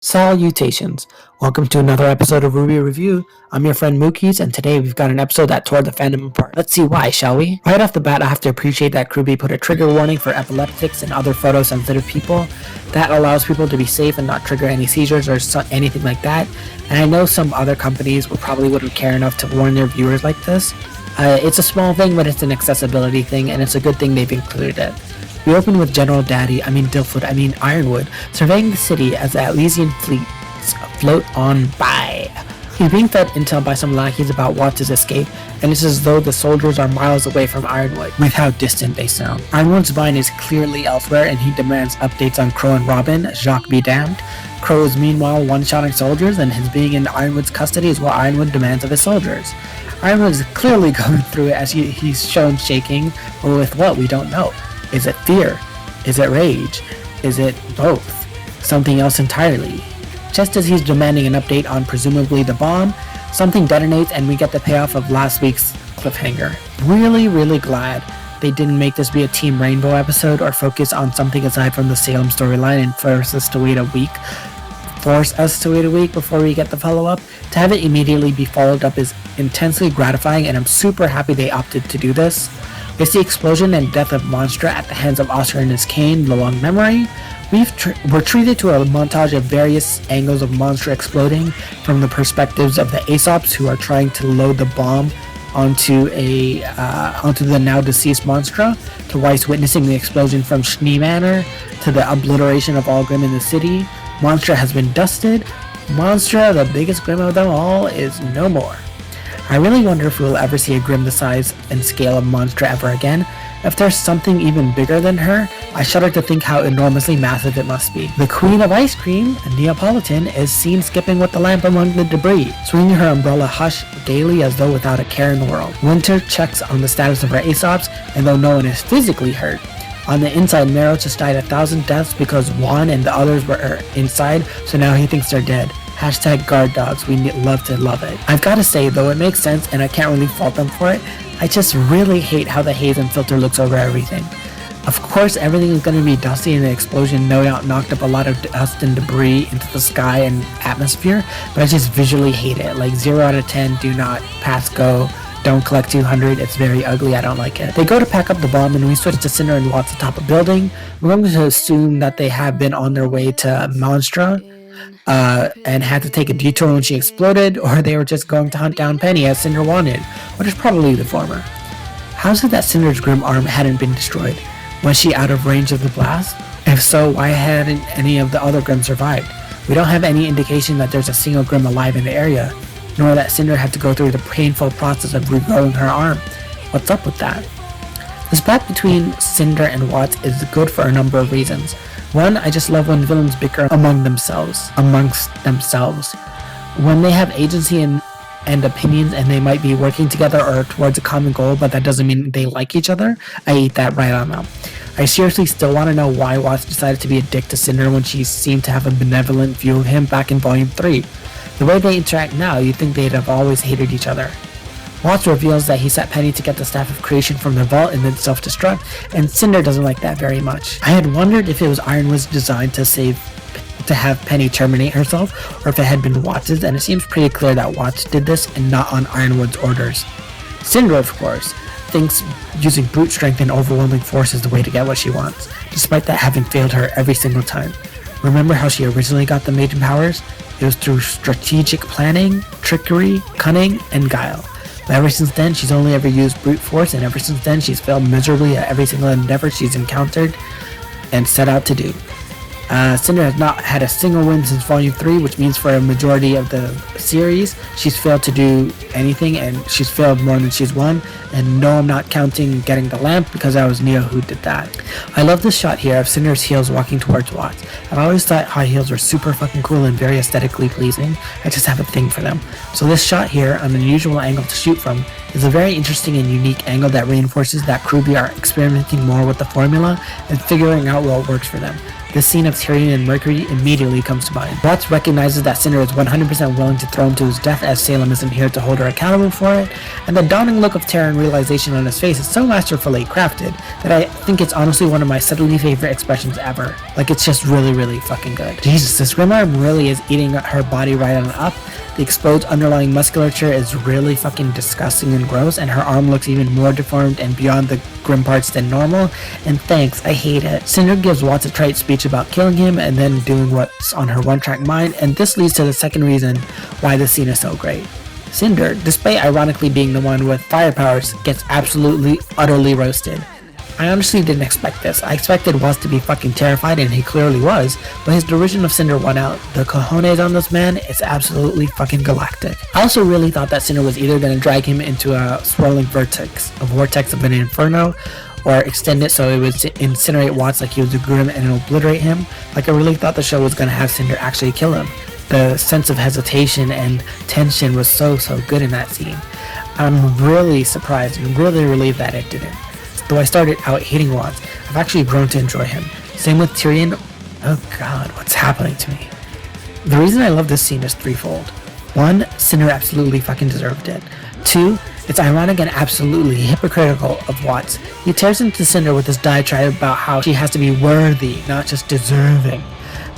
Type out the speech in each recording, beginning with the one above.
Salutations! Welcome to another episode of RWBY Review. I'm your friend Mookies, and today we've got an episode that tore the fandom apart. Let's see why, shall we? Right off the bat, I have to appreciate that RWBY put a trigger warning for epileptics and other photosensitive people. That allows people to be safe and not trigger any seizures or anything like that. And I know some other companies probably wouldn't care enough to warn their viewers like this. It's a small thing, but it's an accessibility thing, and it's a good thing they've included it. We open with General Ironwood, surveying the city as the Elysian fleets float on by. He's being fed intel by some lackeys about Watts' escape, and it's as though the soldiers are miles away from Ironwood, with how distant they sound. Ironwood's mind is clearly elsewhere, and he demands updates on Crow and Robin, Jacques be damned. Crow is meanwhile one-shotting soldiers, and his being in Ironwood's custody is what Ironwood demands of his soldiers. Ironwood is clearly going through it as he's shown shaking, but with what we don't know. Is it fear? Is it rage? Is it both? Something else entirely? Just as he's demanding an update on presumably the bomb, something detonates and we get the payoff of last week's cliffhanger. Really glad they didn't make this be a Team Rainbow episode or focus on something aside from the Salem storyline and force us to wait a week before we get the follow-up. To have it immediately be followed up is intensely gratifying, and I'm super happy they opted to do this. It's the explosion and death of Monstra at the hands of Oscar and his cane, the long memory. We're treated to a montage of various angles of Monstra exploding from the perspectives of the Aesops who are trying to load the bomb onto the now deceased Monstra, to Weiss witnessing the explosion from Schnee Manor, to the obliteration of all Grimm in the city. Monstra has been dusted. Monstra, the biggest Grimm of them all, is no more. I really wonder if we'll ever see a Grimm the size and scale of Monstra ever again. If there's something even bigger than her, I shudder to think how enormously massive it must be. The Queen of Ice Cream, Neapolitan, is seen skipping with the lamp among the debris, swinging her umbrella hush gaily as though without a care in the world. Winter checks on the status of her Aesops, and though no one is physically hurt, on the inside Mero just died 1,000 deaths because Juan and the others were inside, so now he thinks they're dead. Hashtag guard dogs, we love to love it. I've gotta say, though it makes sense and I can't really fault them for it, I just really hate how the haze and filter looks over everything. Of course everything is gonna be dusty and the explosion no doubt knocked up a lot of dust and debris into the sky and atmosphere, but I just visually hate it. Like 0 out of 10, do not pass go. Don't collect 200, it's very ugly, I don't like it. They go to pack up the bomb and we switch to Cinder and Watts atop a building. We're going to assume that they have been on their way to Monstra, and had to take a detour when she exploded, or they were just going to hunt down Penny as Cinder wanted, which is probably the former. How's it that Cinder's Grimm arm hadn't been destroyed? Was she out of range of the blast? If so, why hadn't any of the other Grimm survived? We don't have any indication that there's a single Grimm alive in the area, nor that Cinder had to go through the painful process of regrowing her arm. What's up with that? The spat between Cinder and Watts is good for a number of reasons. One, I just love when villains bicker amongst themselves. When they have agency and opinions and they might be working together or towards a common goal, but that doesn't mean they like each other, I eat that right on them. I seriously still want to know why Watts decided to be a dick to Cinder when she seemed to have a benevolent view of him back in Volume 3. The way they interact now, you'd think they'd have always hated each other. Watts reveals that he set Penny to get the Staff of Creation from the vault and then self-destruct, and Cinder doesn't like that very much. I had wondered if it was Ironwood's design to have Penny terminate herself, or if it had been Watts', and it seems pretty clear that Watts did this and not on Ironwood's orders. Cinder, of course, thinks using brute strength and overwhelming force is the way to get what she wants, despite that having failed her every single time. Remember how she originally got the maiden powers? It was through strategic planning, trickery, cunning, and guile. But ever since then, she's only ever used brute force, and ever since then, she's failed miserably at every single endeavor she's encountered and set out to do. Cinder has not had a single win since Volume 3, which means for a majority of the series, she's failed to do anything, and she's failed more than she's won. And no, I'm not counting getting the lamp, because that was Neo who did that. I love this shot here of Cinder's heels walking towards Watts. I've always thought high heels were super fucking cool and very aesthetically pleasing. I just have a thing for them. So this shot here, an unusual angle to shoot from, is a very interesting and unique angle that reinforces that RWBY are experimenting more with the formula and figuring out what works for them. the scene of Tyrion and Mercury immediately comes to mind. Watts recognizes that Cinder is 100% willing to throw him to his death as Salem isn't here to hold her accountable for it, and the dawning look of terror and realization on his face is so masterfully crafted that I think it's honestly one of my subtly favorite expressions ever. Like, it's just really, really fucking good. Jesus, this Grim really is eating her body right on up. The exposed underlying musculature is really fucking disgusting and gross, and her arm looks even more deformed and beyond the grim parts than normal, and thanks, I hate it. Cinder gives Watts a trite speech about killing him and then doing what's on her one-track mind, and this leads to the second reason why this scene is so great. Cinder, despite ironically being the one with fire powers, gets absolutely, utterly roasted. I honestly didn't expect this. I expected Watts to be fucking terrified, and he clearly was, but his derision of Cinder won out. The cojones on this man is absolutely fucking galactic. I also really thought that Cinder was either going to drag him into a swirling vortex of an inferno, or extend it so it would incinerate Watts like he was a Grim and obliterate him. Like, I really thought the show was going to have Cinder actually kill him. The sense of hesitation and tension was so good in that scene. I'm really surprised and really relieved that it didn't. Though I started out hating Watts, I've actually grown to enjoy him. Same with Tyrion. Oh god, what's happening to me? The reason I love this scene is threefold. 1, Cinder absolutely fucking deserved it. 2, it's ironic and absolutely hypocritical of Watts. He tears into Cinder with this diatribe about how she has to be worthy, not just deserving.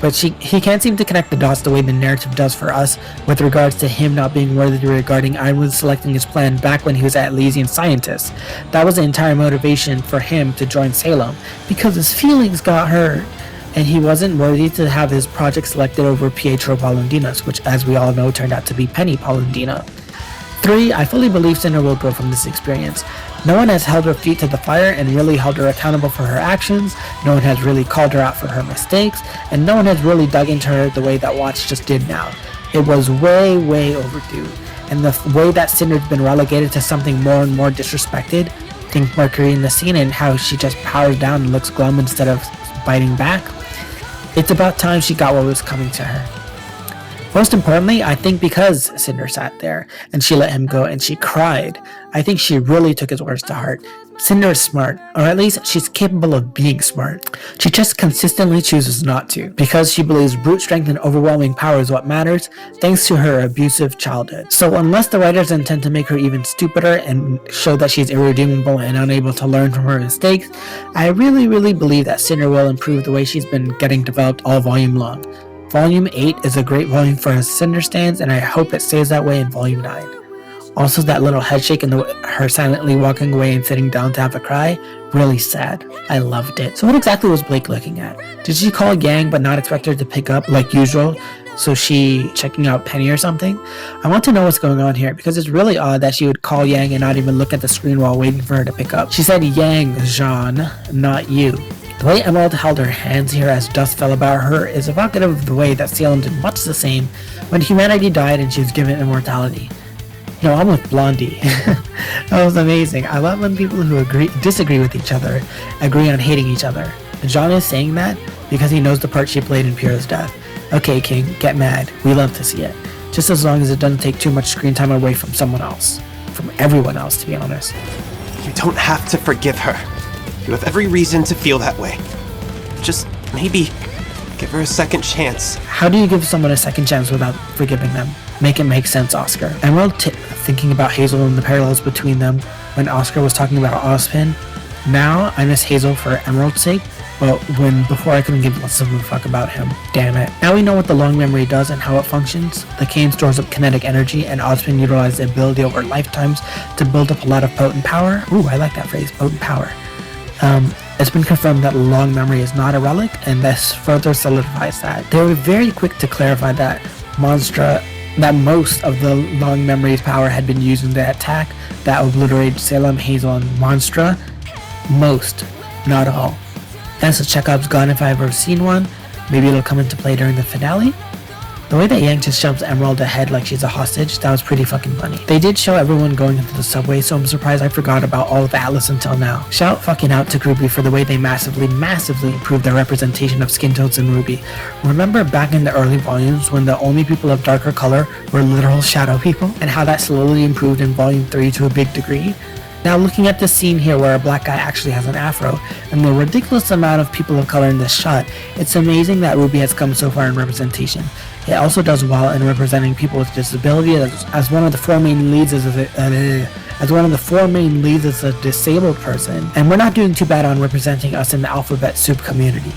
But he can't seem to connect the dots the way the narrative does for us with regards to him not being worthy regarding Ironwood selecting his plan back when he was at Elysian Scientist. That was the entire motivation for him to join Salem, because his feelings got hurt, and he wasn't worthy to have his project selected over Pietro Palladino's, which as we all know turned out to be Penny Palladino. 3, I fully believe Cinder will grow from this experience. No one has held her feet to the fire and really held her accountable for her actions, no one has really called her out for her mistakes, and no one has really dug into her the way that Watts just did now. It was way overdue, and the way that Cinder's been relegated to something more and more disrespected, think Mercury in the scene and how she just powers down and looks glum instead of biting back, it's about time she got what was coming to her. Most importantly, I think because Cinder sat there and she let him go and she cried, I think she really took his words to heart. Cinder is smart, or at least she's capable of being smart. She just consistently chooses not to, because she believes brute strength and overwhelming power is what matters, thanks to her abusive childhood. So unless the writers intend to make her even stupider and show that she's irredeemable and unable to learn from her mistakes, I really believe that Cinder will improve the way she's been getting developed all volume long. Volume 8 is a great volume for her Cinder stands, and I hope it stays that way in Volume 9. Also, that little headshake and her silently walking away and sitting down to have a cry, really sad. I loved it. So what exactly was Blake looking at? Did she call Yang but not expect her to pick up like usual? So she checking out Penny or something? I want to know what's going on here, because it's really odd that she would call Yang and not even look at the screen while waiting for her to pick up. She said Yang, Jean, not you. The way Emerald held her hands here as dust fell about her is evocative of the way that Salem did much the same when humanity died and she was given immortality. No, I'm with Blondie. That was amazing. I love when people who disagree with each other agree on hating each other. And John is saying that because he knows the part she played in Pyrrha's death. Okay, King, get mad. We love to see it. Just as long as it doesn't take too much screen time away from someone else. From everyone else, to be honest. You don't have to forgive her. You have every reason to feel that way. Just maybe give her a second chance. How do you give someone a second chance without forgiving them? Make it make sense, Oscar. Emerald thinking about Hazel and the parallels between them when Oscar was talking about Ozpin. Now I miss Hazel for Emerald's sake, but before I couldn't give less of a fuck about him. Damn it. Now we know what the long memory does and how it functions. The cane stores up kinetic energy, and Ozpin utilized the ability over lifetimes to build up a lot of potent power. Ooh, I like that phrase, potent power. It's been confirmed that long memory is not a relic, and this further solidifies that. They were very quick to clarify that most of the long memory's power had been used in the attack that obliterated Salem, Hazel, and Monstra. Most, not all. That's a Chekhov's gun if I've ever seen one. Maybe it'll come into play during the finale. The way that Yang just shoves Emerald ahead like she's a hostage, that was pretty fucking funny. They did show everyone going into the subway, so I'm surprised I forgot about all of Atlas until now. Shout fucking out to RWBY for the way they massively improved their representation of skin tones in RWBY. Remember back in the early volumes when the only people of darker color were literal shadow people, and how that slowly improved in volume 3 to a big degree? Now looking at this scene here where a black guy actually has an afro, and the ridiculous amount of people of color in this shot, it's amazing that RWBY has come so far in representation. It also does well in representing people with disability as one of the four main leads as a disabled person, and we're not doing too bad on representing us in the alphabet soup community.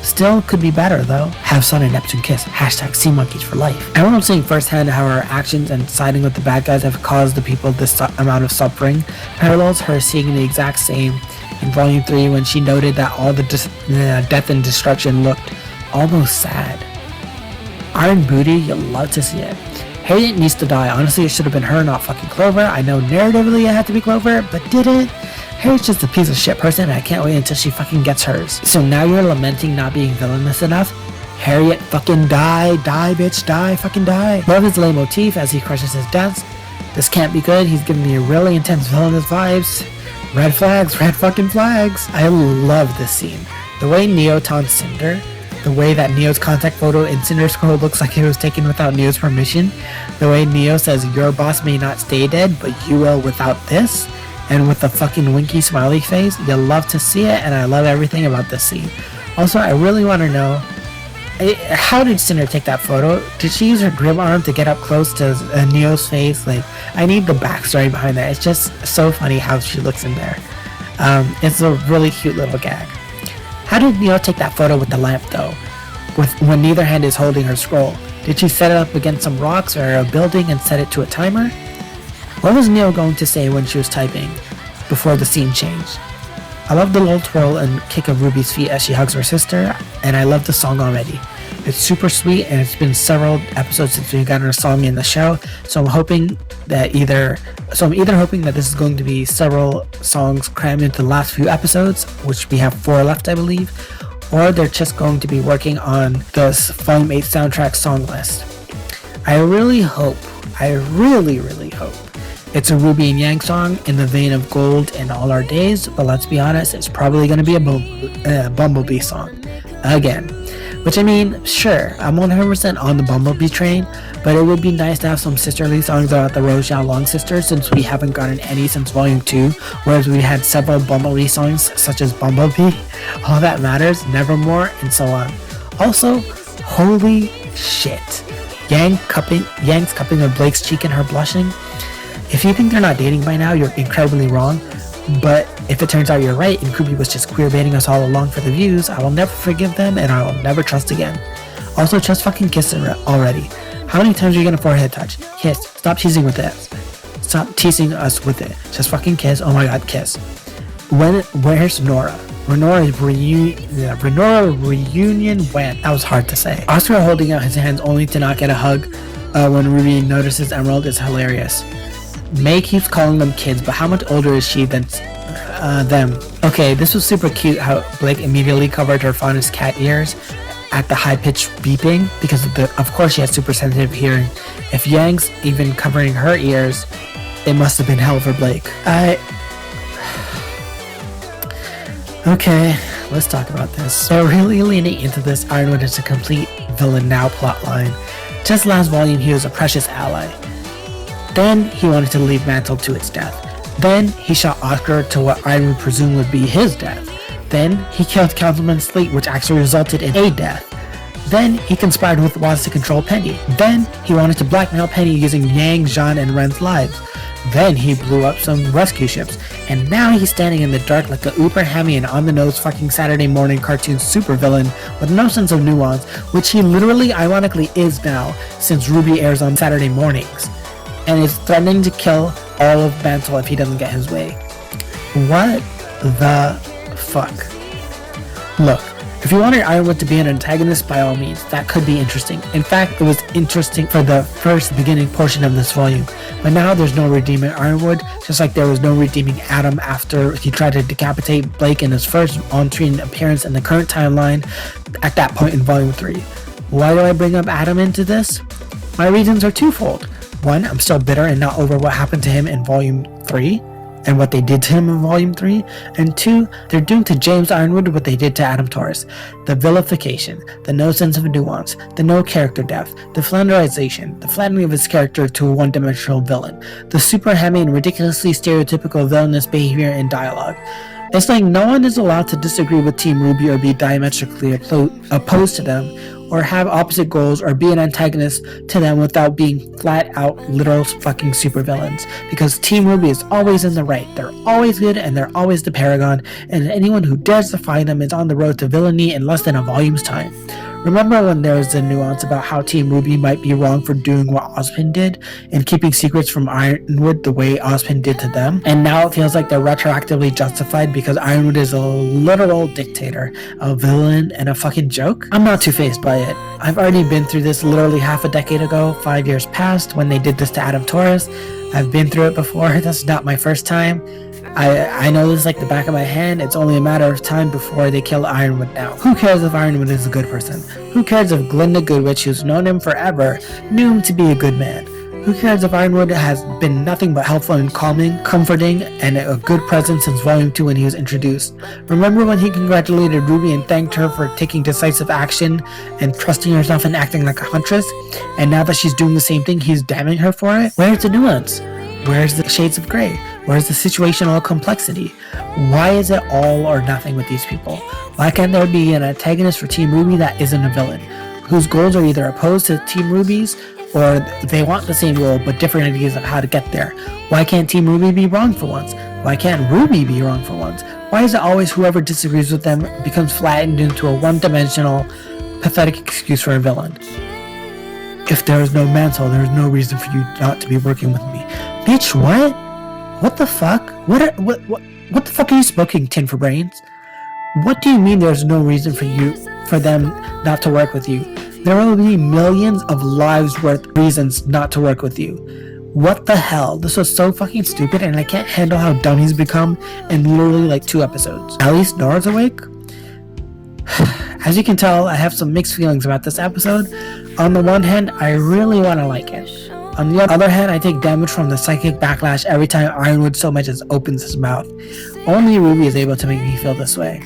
Still could be better though. Have Sun and Neptune kiss. Hashtag Sea Monkeys for life. Everyone's seeing firsthand how her actions and siding with the bad guys have caused the people this amount of suffering. Parallels her seeing the exact same in Volume 3 when she noted that all the death and destruction looked almost sad. Iron Booty, you'll love to see it. Harriet needs to die. Honestly, it should have been her, not fucking Clover. I know narratively it had to be Clover, but did it? Harriet's just a piece of shit person, and I can't wait until she fucking gets hers. So now you're lamenting not being villainous enough? Harriet, fucking die, bitch, die, fucking die. Love his lay motif as he crushes his deaths. This can't be good. He's giving me really intense villainous vibes. Red flags, red fucking flags. I love this scene. The way Neo taunts Cinder. The way that Neo's contact photo in Cinder's scroll looks like it was taken without Neo's permission. The way Neo says, your boss may not stay dead, but you will without this. And with the fucking winky smiley face, you'll love to see it, and I love everything about this scene. Also, I really want to know, how did Cinder take that photo? Did she use her grip arm to get up close to Neo's face? Like, I need the backstory behind that. It's just so funny how she looks in there. It's a really cute little gag. How did Neo take that photo with the lamp though? When neither hand is holding her scroll? Did she set it up against some rocks or a building and set it to a timer? What was Neo going to say when she was typing before the scene changed? I love the little twirl and kick of RWBY's feet as she hugs her sister, and I love the song already. It's super sweet, and it's been several episodes since we got a song in the show, so I'm hoping that either hoping that this is going to be several songs crammed into the last few episodes, which we have 4 left I believe, or they're just going to be working on this Volume 8 soundtrack song list. I really hope it's a RWBY and Yang song in the vein of Gold and All Our Days, but let's be honest, it's probably going to be a Bumblebee song again. Which, I mean, sure, I'm 100% on the Bumblebee train, but it would be nice to have some sisterly songs about the Rose Xiao Long sisters, since we haven't gotten any since Volume 2, whereas we had several Bumblebee songs such as Bumblebee, All That Matters, Nevermore, and so on. Also, holy shit, Yang's cupping of Blake's cheek and her blushing. If you think they're not dating by now, you're incredibly wrong. But if it turns out you're right and RWBY was just queerbaiting us all along for the views, I will never forgive them and I will never trust again. Also, just fucking kiss it already. How many times are you gonna forehead touch? Kiss. Stop teasing with it. Stop teasing us with it. Just fucking kiss. Oh my god, kiss. Where's Nora? Renora reunion when? That was hard to say. Oscar holding out his hands only to not get a hug when RWBY notices Emerald is hilarious. May keeps calling them kids, but how much older is she than them? Okay, this was super cute how Blake immediately covered her fondest cat ears at the high-pitched beeping, because of course she has super sensitive hearing. If Yang's even covering her ears, it must have been hell for Blake. Okay, let's talk about this. So really leaning into this, Ironwood is a complete villain now plotline. Just last volume he was a precious ally. Then he wanted to leave Mantle to its death. Then he shot Oscar to what I would presume would be his death. Then he killed Councilman Slate, which actually resulted in a death. Then he conspired with Watts to control Penny. Then he wanted to blackmail Penny using Yang, Jean, and Ren's lives. Then he blew up some rescue ships. And now he's standing in the dark like a uber hammy and on-the-nose fucking Saturday morning cartoon supervillain with no sense of nuance, which he literally ironically is now, since RWBY airs on Saturday mornings, and is threatening to kill all of Mantle if he doesn't get his way. What the fuck? Look, if you wanted Ironwood to be an antagonist, by all means, that could be interesting. In fact, it was interesting for the first beginning portion of this volume, but now there's no redeeming Ironwood, just like there was no redeeming Adam after he tried to decapitate Blake in his first on-screen appearance in the current timeline at that point in Volume 3. Why do I bring up Adam into this? My reasons are twofold. One, I'm still bitter and not over what happened to him in Volume 3. and what they did to him in Volume 3, and 2, they're doing to James Ironwood what they did to Adam Torres. The vilification, the no sense of nuance, the no character depth, the flanderization, the flattening of his character to a one-dimensional villain, the super hammy and ridiculously stereotypical villainous behavior and dialogue. It's like no one is allowed to disagree with Team RWBY or be diametrically opposed to them, or have opposite goals, or be an antagonist to them without being flat out literal fucking supervillains. Because Team RWBY is always in the right, they're always good, and they're always the paragon, and anyone who dares defy them is on the road to villainy in less than a volume's time. Remember when there was a nuance about how Team RWBY might be wrong for doing what Ozpin did and keeping secrets from Ironwood the way Ozpin did to them? And now it feels like they're retroactively justified because Ironwood is a literal dictator, a villain, and a fucking joke? I'm not too fazed by it. I've already been through this literally half a decade ago, 5 years past, when they did this to Adam Torres. I've been through it before. That's not my first time. I know this like the back of my hand. It's only a matter of time before they kill Ironwood now. Who cares if Ironwood is a good person? Who cares if Glinda Goodwitch, who's known him forever, knew him to be a good man? Who cares if Ironwood has been nothing but helpful and calming, comforting, and a good presence since Volume 2 when he was introduced? Remember when he congratulated RWBY and thanked her for taking decisive action and trusting herself and acting like a huntress? And now that she's doing the same thing, he's damning her for it? Where's the nuance? Where's the shades of gray? Where's the situational complexity? Why is it all or nothing with these people? Why can't there be an antagonist for Team RWBY that isn't a villain, whose goals are either opposed to Team RWBY's or they want the same goal but different ideas of how to get there? Why can't Team RWBY be wrong for once? Why can't RWBY be wrong for once? Why is it always whoever disagrees with them becomes flattened into a one-dimensional, pathetic excuse for a villain? If there is no mantle, there is no reason for you not to be working with me. Bitch, what? What the fuck? What the fuck are you smoking, Tin for Brains? What do you mean there's no reason for them not to work with you? There will be millions of lives worth reasons not to work with you. What the hell? This was so fucking stupid, and I can't handle how dumb he's become in literally like 2 episodes. At least Nora's awake? As you can tell, I have some mixed feelings about this episode. On the one hand, I really want to like it. On the other hand, I take damage from the psychic backlash every time Ironwood so much as opens his mouth. Only RWBY is able to make me feel this way.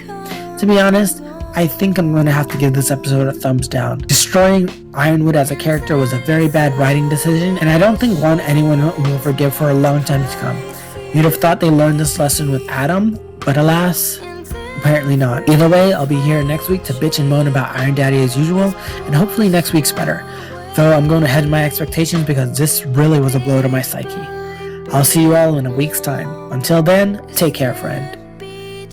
To be honest, I think I'm going to have to give this episode a thumbs down. Destroying Ironwood as a character was a very bad writing decision, and I don't think anyone will forgive for a long time to come. You'd have thought they learned this lesson with Adam, but alas, apparently not. Either way, I'll be here next week to bitch and moan about Iron Daddy as usual, and hopefully next week's better. Though I'm going to hedge my expectations because this really was a blow to my psyche. I'll see you all in a week's time. Until then, take care, friend.